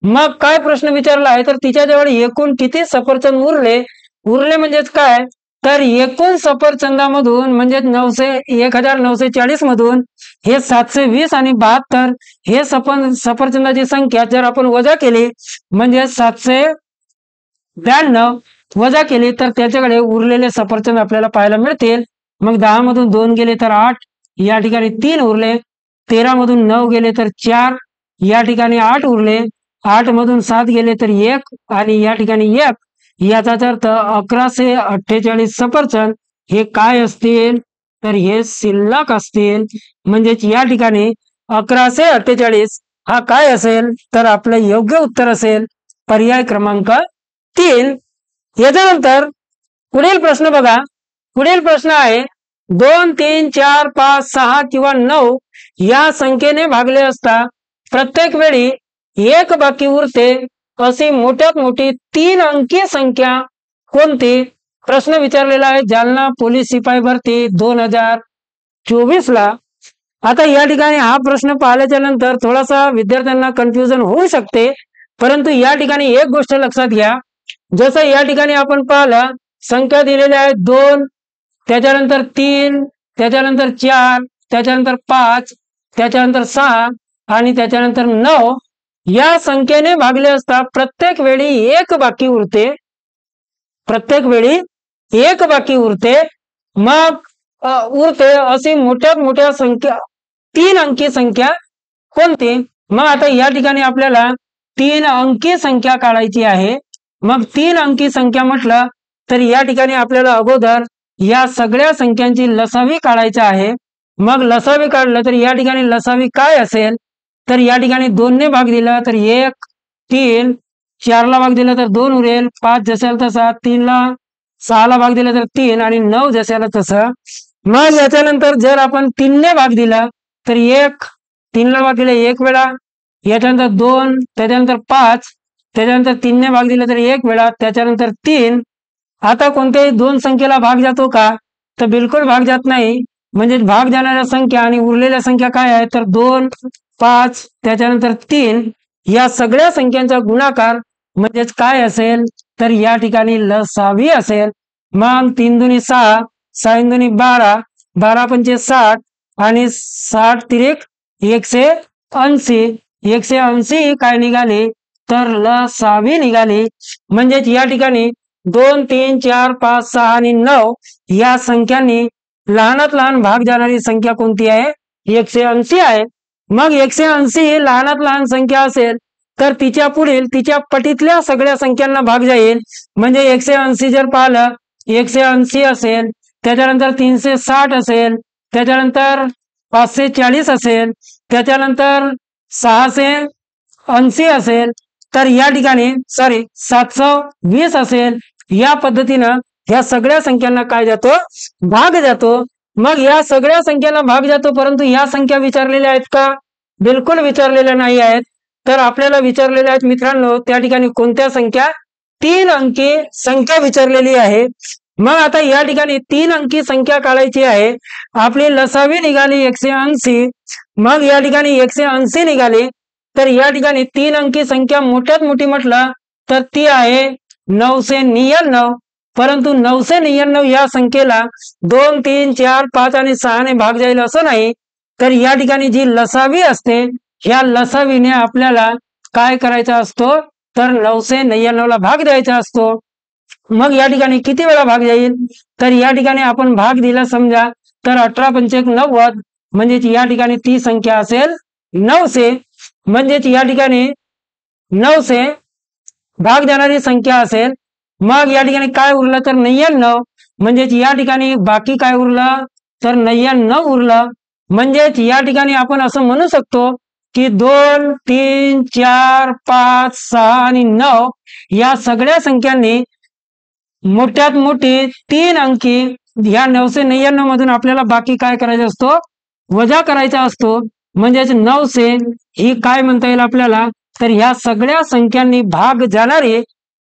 मग काय प्रश्न विचारला आहे, तर तिच्याजवळ एकूण किती सफरचंद उरले. उरले म्हणजेच काय, तर एकूण सफरचंदामधून म्हणजे 1940 मधून हे 720 आणि 72 हे सफरचंदाची संख्या जर आपण वजा केली म्हणजे 792 वजा केली तर त्याच्याकडे उरलेले सफरचंद आपल्याला पाहायला मिळतील. मग 10 मधून 2 गेले तर 8 या ठिकाणी 3 उरले. 13 मधून 9 गेले तर 4 या ठिकाणी 8 उरले. 8 मधून 7 गेले तर 1 आणि या ठिकाणी 1. याचाच अर्थ 1148 सफरचंद हे काय असतील, तर हे शिल्लक असतील. म्हणजेच या ठिकाणी 1148 हा काय असेल, तर आपलं योग्य उत्तर असेल पर्याय क्रमांक 3. याच्यानंतर पुढील प्रश्न बघा. पुढील प्रश्न आहे 2 3 4 5 6 किंवा 9 या संख्येने भागले असता प्रत्येक वेळी एक बाकी उरते अशी मोठ्यात मोठी 3 अंकी संख्या कोणती. प्रश्न विचारलेला आहे जालना पोलीस सिपाही भरती 2024 ला. आता या ठिकाणी हा प्रश्न पाहिल्याच्या नंतर थोडासा विद्यार्थ्यांना कन्फ्युजन होऊ शकते, परंतु या ठिकाणी एक गोष्ट लक्षात घ्या. जसं या ठिकाणी आपण पाहिलं संख्या दिलेल्या आहेत 2 त्याच्यानंतर 3 त्याच्यानंतर 4 त्याच्यानंतर 5 त्याच्यानंतर 6 आणि त्याच्यानंतर 9 या संख्येने भागले असता प्रत्येक वेळी एक बाकी उरते. प्रत्येक वेळी एक बाकी उरते. मग उरते अशी मोठ्यात मोठ्या संख्या 3 अंकी संख्या कोणती. मग आता या ठिकाणी आपल्याला 3 अंकी संख्या काढायची आहे. मग 3 अंकी संख्या म्हटलं तर या ठिकाणी आपल्याला अगोदर या सगळ्या संख्यांची लसावी काढायची आहे. मग लसावी काढलं तर या ठिकाणी लसावी काय असेल, तर या ठिकाणी 2 ने भाग दिला तर 1 3 4 ला भाग दिला तर 2 उरेल. 5 जशाला तसा 3 ला 6 ला भाग दिला तर 3 आणि 9 जशाला तसं. मग याच्यानंतर जर आपण 3 ने भाग दिला तर 1 3 ला भाग दिला 1 वेळा, याच्यानंतर 2 त्याच्यानंतर 5 त्याच्यानंतर 3 ने भाग दिला तर 1 वेळा त्याच्यानंतर 3. आता कोणत्याही 2 संख्येला भाग जातो का, तर बिलकुल भाग जात नाही. म्हणजे भाग जाणाऱ्या संख्या आणि उरलेल्या संख्या काय आहे, तर 2 5 त्याच्यानंतर 3 या सगळ्या संख्यांचा गुणाकार म्हणजेच काय असेल तर या ठिकाणी लसावी असेल. मग 3 दुनी 6, 6 दुनी 12, 12 पंचे 60 आणि 60 तिरिक 180. 180 काय निघाली तर लसावी निघाली. म्हणजेच या ठिकाणी 2, 3, 4, 5, 6 आणि 9 या संख्यांनी लहानात लहान भाग जाणारी संख्या कोणती आहे 180 आहे. मग 180 ही लहानात लहान संख्या असेल तर तिच्या पुढील तिच्या पटीतल्या सगळ्या संख्यांना भाग जाईल. म्हणजे 180 जर पाहिलं 180 असेल, त्याच्यानंतर 360 असेल, त्याच्यानंतर 540 असेल, त्याच्यानंतर 680 असेल, तर या ठिकाणी 720 असेल. या पद्धतीनं ह्या सगळ्या संख्यांना काय जातो भाग जातो. मग या सगळ्या संख्यांना भाग जातो, परंतु या संख्या विचारलेल्या आहेत का बिलकुल विचारलेल्या नाही आहेत. तर आपल्याला विचारलेल्या आहेत मित्रांनो त्या ठिकाणी कोणत्या संख्या 3 अंकी संख्या विचारलेली आहे. मग आता या ठिकाणी 3 अंकी संख्या काढायची आहे. आपली लसावी निघाली 180. मग या ठिकाणी 180 निघाली, तर या ठिकाणी 3 अंकी संख्या मोठ्यात मोठी म्हटलं तर ती आहे 999. परंतु 999 या संख्येला 2, 3, 4, 5 आणि 6 ने भाग जाईल असं नाही. तर या ठिकाणी जी लसावी असते ह्या लसावीने आपल्याला काय करायचा असतो तर 999 ला भाग द्यायचा असतो. मग या ठिकाणी किती वेळा भाग जाईल तर या ठिकाणी आपण भाग दिला समजा तर 18 पंचे 90. म्हणजेच या ठिकाणी ती संख्या असेल 900. म्हणजेच या ठिकाणी 900 भाग देणारी संख्या असेल. मग या ठिकाणी काय उरलं तर 99. म्हणजेच या ठिकाणी बाकी काय उरलं तर 99 उरलं. म्हणजेच या ठिकाणी आपण असं म्हणू शकतो की 2, 3, 4, 5, 6 आणि 9 या सगळ्या संख्यांनी मोठ्यात मोठी 3 अंकी या 999 मधून आपल्याला बाकी काय करायचा असतो वजा करायचा असतो. म्हणजेच 900 ही काय म्हणता येईल आपल्याला तर ह्या सगळ्या संख्यांनी भाग जाणारी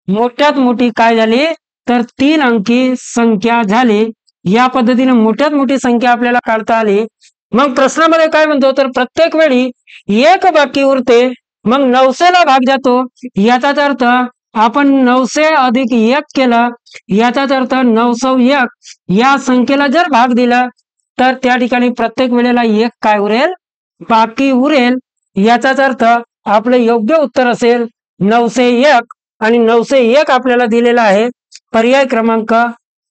मोठ्यात मोठी काय झाली तर 3 अंकी संख्या झाली. या पद्धतीने मोठ्यात मोठी संख्या आपल्याला काढता आली. मग प्रश्नामध्ये काय म्हणतो तर प्रत्येक वेळी एक बाकी उरते. मग 900 ला भाग जातो. याचाच अर्थ आपण 900 अधिक 1 केलं. याचाच अर्थ 901 या संख्येला जर भाग दिला तर त्या ठिकाणी प्रत्येक वेळेला 1 काय उरेल बाकी उरेल. याचाच अर्थ आपलं योग्य उत्तर असेल 901. आणि 901 आपल्याला दिलेला आहे पर्याय क्रमांक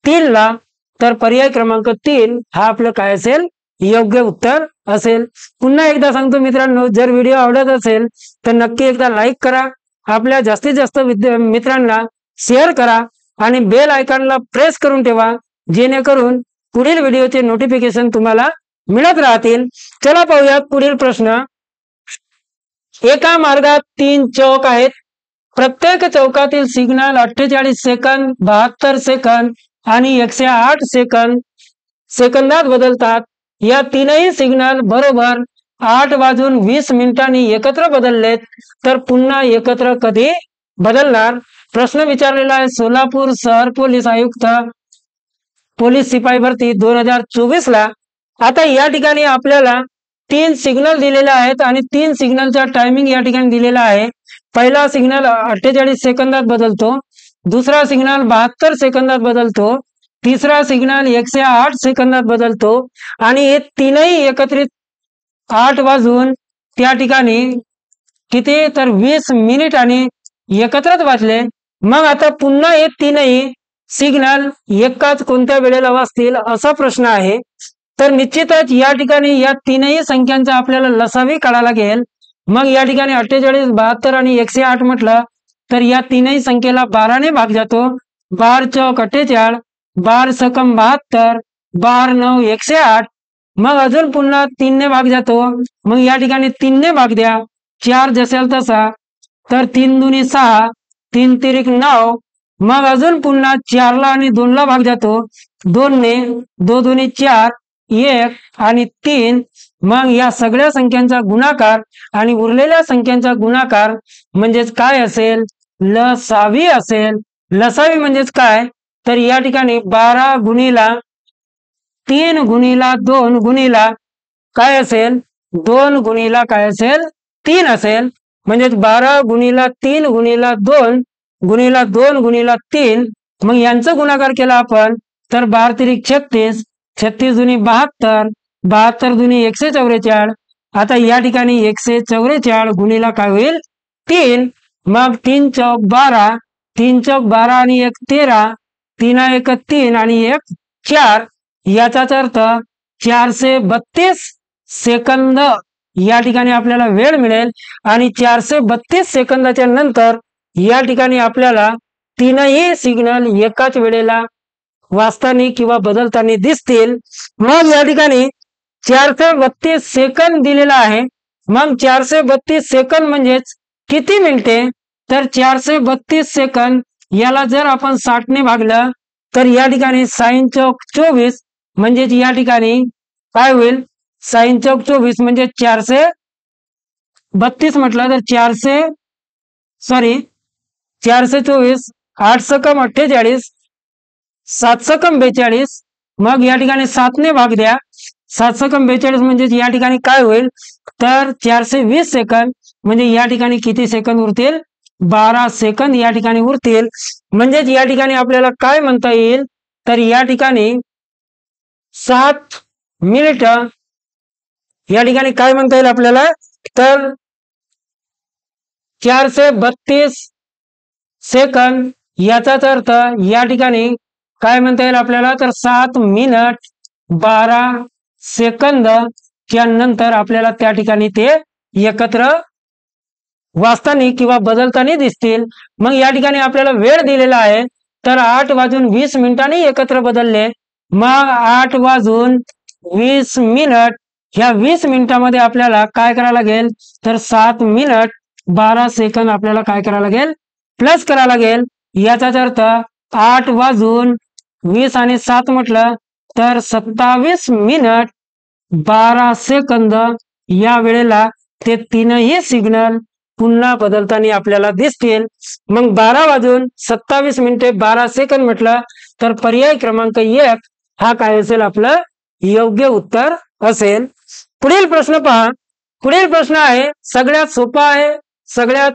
3 ला. तर पर्याय क्रमांक 3 हा आपलं काय असेल योग्य उत्तर असेल. पुन्हा एकदा सांगतो मित्रांनो जर व्हिडिओ आवडत असेल तर नक्की एकदा लाईक करा, आपल्या जास्तीत जास्त मित्रांना शेअर करा आणि बेल आयकॉनला प्रेस करून ठेवा जेणेकरून पुढील व्हिडिओचे नोटिफिकेशन तुम्हाला मिळत राहतील. चला पाहूयात पुढील प्रश्न. एका मार्गात 3 चौक आहेत. प्रत्येक चौकातील सिग्नल 48 सेकंद, 72 सेकंद आणि 108 सेकंदात बदलतात. या तीनही सिग्नल बरोबर 8:20 एकत्र बदललेत तर पुन्हा एकत्र कधी बदलणार. प्रश्न विचारलेला आहे सोलापूर शहर पोलीस आयुक्त पोलीस शिपाई भरती 2024 ला. आता या ठिकाणी आपल्याला 3 सिग्नल दिलेले आहेत आणि 3 सिग्नलचा टायमिंग या ठिकाणी दिलेला आहे. पहिला सिग्नल 48 सेकंदात बदलतो, दुसरा सिग्नल 72 सेकंदात बदलतो, तिसरा सिग्नल 108 सेकंदात बदलतो आणि हे तीनही एकत्रित 8 वाजून त्या ठिकाणी किती तर 20 मिनिटांनी एकत्रच वाजले. मग आता पुन्हा हे तीनही सिग्नल एकाच कोणत्या वेळेला वाजतील असा प्रश्न आहे. तर निश्चितच या ठिकाणी या तीनही संख्यांचा आपल्याला लसावी काढायला लागेल. मग या ठिकाणी 48, 72 आणि 108 म्हटलं तर या तीनही संख्येला 12 ने भाग जातो. 12 चौक 48, 12 सकम 72, 12 9 108. मग अजून पुन्हा 3 ने भाग जातो. मग या ठिकाणी 3 ने भाग द्या 4 जसेल तसा. तर 3 दुनी 6, 3 तिरिक 9. मग अजून पुन्हा 4 ला आणि 2 ला भाग जातो. 2 ने 2 दुनी 4, 1 आणि 3. मग या सगळ्या संख्यांचा गुणाकार आणि उरलेल्या संख्यांचा गुणाकार म्हणजेच काय असेल लसावी असेल. लसावी म्हणजेच काय तर या ठिकाणी 12 गुणिला 3 गुणिला 2 गुणिला काय असेल 2 गुणिला काय असेल 3 असेल. म्हणजेच 12 गुणिला 3 गुणिला 2 गुणिला 2 गुणिला 3, मग यांचं गुणाकार केला आपण तर 12 त्रिक 36, 36 दुनी 72, 72 दुनी 144. आता या ठिकाणी 144 गुणिला काय होईल 3, मग 3 चौक 12, 3 चौक 12 आणि 1 13, 3 1 3 आणि 1 4, याचाच अर्थ 432 सेकंद या ठिकाणी आपल्याला वेळ मिळेल आणि 432 सेकंदाच्या नंतर या ठिकाणी आपल्याला तीनही सिग्नल एकाच वेळेला वाचताना किंवा बदलताना दिसतील. मग या ठिकाणी 432 सेकंद दिलेला आहे. मग 432 सेकंद म्हणजेच किती मिनिटे, तर 432 सेकंद याला जर आपण 60 ने भागलं तर या ठिकाणी साइन चौक 24 म्हणजेच या ठिकाणी काय होईल साइन चौक 24 म्हणजे 432 म्हटलं तर 424, 8 सकम 48, 7 सकम 42, मग या ठिकाणी 7 ने भाग द्या. 7 सकम 42 म्हणजे या ठिकाणी काय होईल तर 420 सेकंद म्हणजे या ठिकाणी किती सेकंद उरतील 12 सेकंद या ठिकाणी उरतील. म्हणजेच या ठिकाणी आपल्याला काय म्हणता येईल तर या ठिकाणी 7 मिनिट या ठिकाणी काय म्हणता येईल आपल्याला तर 432 सेकंद याचाच अर्थ या ठिकाणी काय म्हणता येईल आपल्याला तर 7 मिनिट 12 सेकंद च्या नंतर आपल्याला त्या ठिकाणी ते एकत्र वाचताना किंवा बदलताना दिसतील. मग या ठिकाणी आपल्याला वेळ दिलेला आहे तर 8 वाजून 20 मिनिटांनी एकत्र बदलले. मग 8 वाजून 20 मिनिट ह्या 20 मिनिटांमध्ये आपल्याला काय करायला लागेल तर 7 मिनिट 12 सेकंद आपल्याला काय करायला लागेल प्लस करायला लागेल. याचाच अर्थ 8 वाजून 20 आणि 7 म्हटलं तर 27 मिनिट 12 सेकंद या वेळेला ते तीनही सिग्नल पुन्हा बदलताना आपल्याला दिसतील. मग 12 वाजून 27 मिनिटे 12 सेकंद म्हटलं तर पर्याय क्रमांक 1 हा काय असेल आपलं योग्य उत्तर असेल. पुढील प्रश्न पहा. पुढील प्रश्न आहे सगळ्यात सोपा आहे, सगळ्यात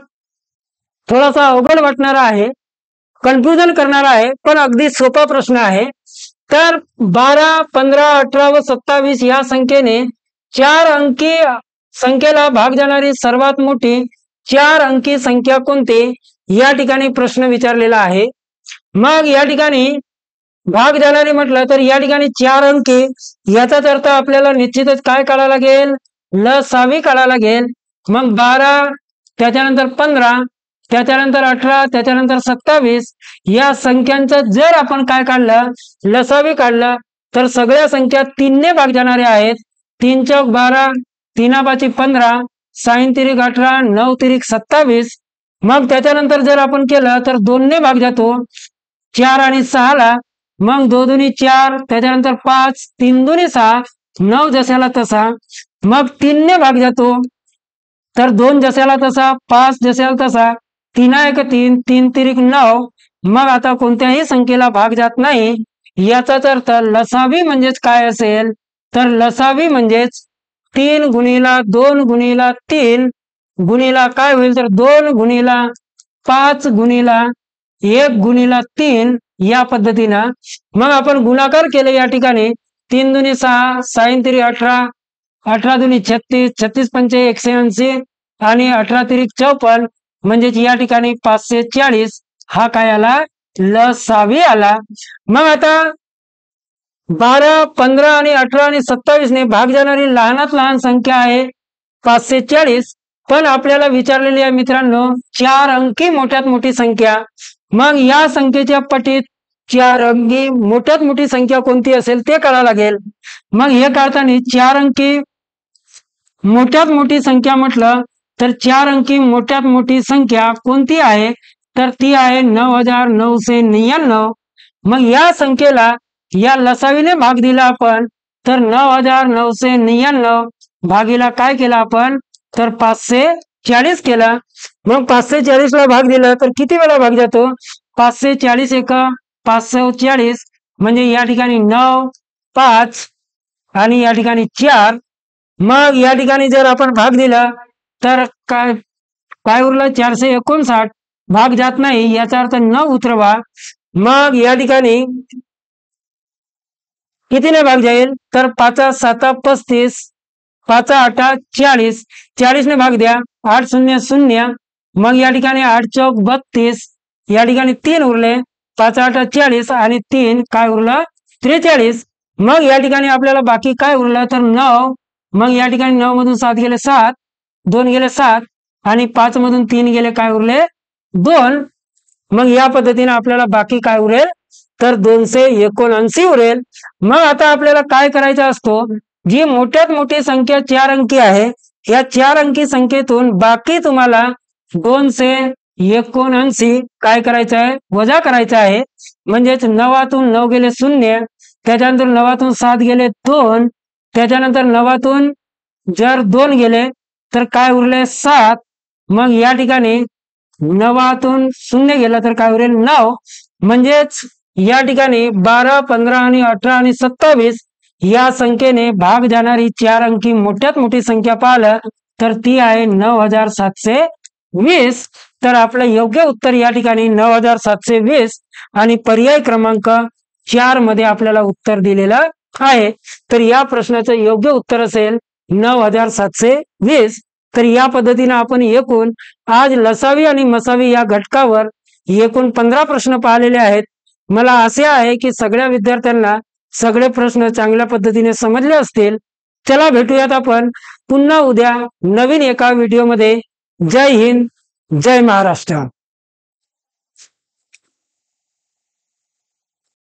थोडासा अवघड वाटणारा आहे, कन्फ्युजन करणारा आहे, पण अगदी सोपा प्रश्न आहे. तर 12, 15, 18 व 27 या संख्येने 4 अंकी संख्येला भाग जाणारी सर्वात मोठी 4 अंकी संख्या कोणती या ठिकाणी प्रश्न विचारलेला आहे. मग या ठिकाणी भाग जाणारी म्हटलं तर या ठिकाणी 4 अंकी याचाच अर्थ आपल्याला निश्चितच काय काढायला लागेल लसावी काढायला लागेल. मग 12 त्याच्यानंतर 15 त्याच्यानंतर 18 त्याच्यानंतर 27 या संख्यांचं जर आपण काय काढलं लसावी काढलं तर सगळ्या संख्या 3 ने भाग जाणाऱ्या आहेत. 3 चौक 12, 3 पाची 15, साइन तिरिक 18, 9 तिरिक 27. मग त्याच्यानंतर जर आपण केलं तर 2 ने भाग जातो 4 आणि 6 ला. मग 2 दुनी 4 त्याच्यानंतर 5, 3 दुनी 6, 9 जशाला तसा. मग 3 ने भाग जातो तर 2 जशाला तसा, 5 जशाला तसा, 3 1 3, 3 तिरिक 9. मग आता कोणत्याही संख्येला भाग जात नाही. याचाच अर्थ लसावी म्हणजेच काय असेल तर लसावी म्हणजेच 3 गुणिला 2 गुणिला 3 गुणिला काय होईल तर 2 गुणिला 5 गुणिला 1 गुणिला 3 या पद्धतीनं. मग आपण गुणाकार केले या ठिकाणी 3 दुनी 6, साइन तिरी 18, 18 दुनी 36, 36 पंचे 180 आणि 18 तिरिक 54 म्हणजेच या ठिकाणी 540 हा काय आला लसावी आला. मग आता 12, 15 आणि 18 आणि 27 ने भाग जाणारी लहानात लहान संख्या आहे 540. पण आपल्याला विचारलेली आहे मित्रांनो 4 अंकी मोठ्यात मोठी संख्या. मग या संख्येच्या पटीत 4 अंकी मोठ्यात मोठी संख्या कोणती असेल ते काढावं लागेल. मग हे काढताना 4 अंकी मोठ्यात मोठी संख्या म्हटलं तर 4 अंकी मोठ्यात मोठी संख्या कोणती आहे तर ती आहे 9999. मग या संख्येला या लसावीने भाग दिला आपण तर 9999 भागीला काय केलं आपण तर 540 केला. मग 540 ला भाग दिला तर किती वेळा भाग जातो 540 एक 540 म्हणजे या ठिकाणी 9 5 आणि या ठिकाणी 4. मग या ठिकाणी जर आपण भाग दिला तर काय काय उरलं 459. भाग जात नाही याचा अर्थ 9 उतरवा। मग या ठिकाणी कितीने भाग जाईल तर 5 7 35, 5 8 40, 40 ने भाग द्या, 8 0 0। मग या ठिकाणी 8 चौक 32, या ठिकाणी 3 उरले, 5 8 40 आणि 3 काय उरलं 43। मग या ठिकाणी आपल्याला बाकी काय उरलं तर 9। मग या ठिकाणी 9 मधून 7 गेले 7, 2 गेले 7 आणि 5 मधून 3 गेले काय उरले 2। मग या पद्धतीने आपल्याला बाकी काय उरेल तर 279 उरेल। मग आता आपल्याला काय करायचं असतो, जी मोठ्यात मोठी संख्या 4 अंकी आहे या 4 अंकी संख्येतून बाकी तुम्हाला 279 काय करायचं आहे वजा करायचं आहे। म्हणजेच 9तून 9 गेले 0, त्याच्यानंतर 9तून 7 गेले 2, त्याच्यानंतर 9तून जर 2 गेले तर काय उरले 7। मग या ठिकाणी 9तून 0 गेला तर काय उरेल 9। म्हणजेच या ठिकाणी 12 15 आणि 18 आणि 27 या संख्येने भाग जाणारी 4 अंकी मोठ्यात मोठी संख्या पाहिलं तर ती आहे 9720। तर आपलं योग्य उत्तर या ठिकाणी 9720 आणि पर्याय क्रमांक 4 मध्ये आपल्याला उत्तर दिलेलं आहे। तर या प्रश्नाचं योग्य उत्तर असेल 9720। तर या पद्धतीने आपण एकूण आज लसावी आणि मसावी या घटकावर एकूण 15 प्रश्न पाहिलेले आहेत। मला असे आहे की सगळ्या विद्यार्थ्यांना सगळे प्रश्न चांगल्या पद्धतीने समजले असतील। चला भेटूयात आपण पुन्हा उद्या नवीन एका व्हिडिओमध्ये। जय हिंद, जय महाराष्ट्र।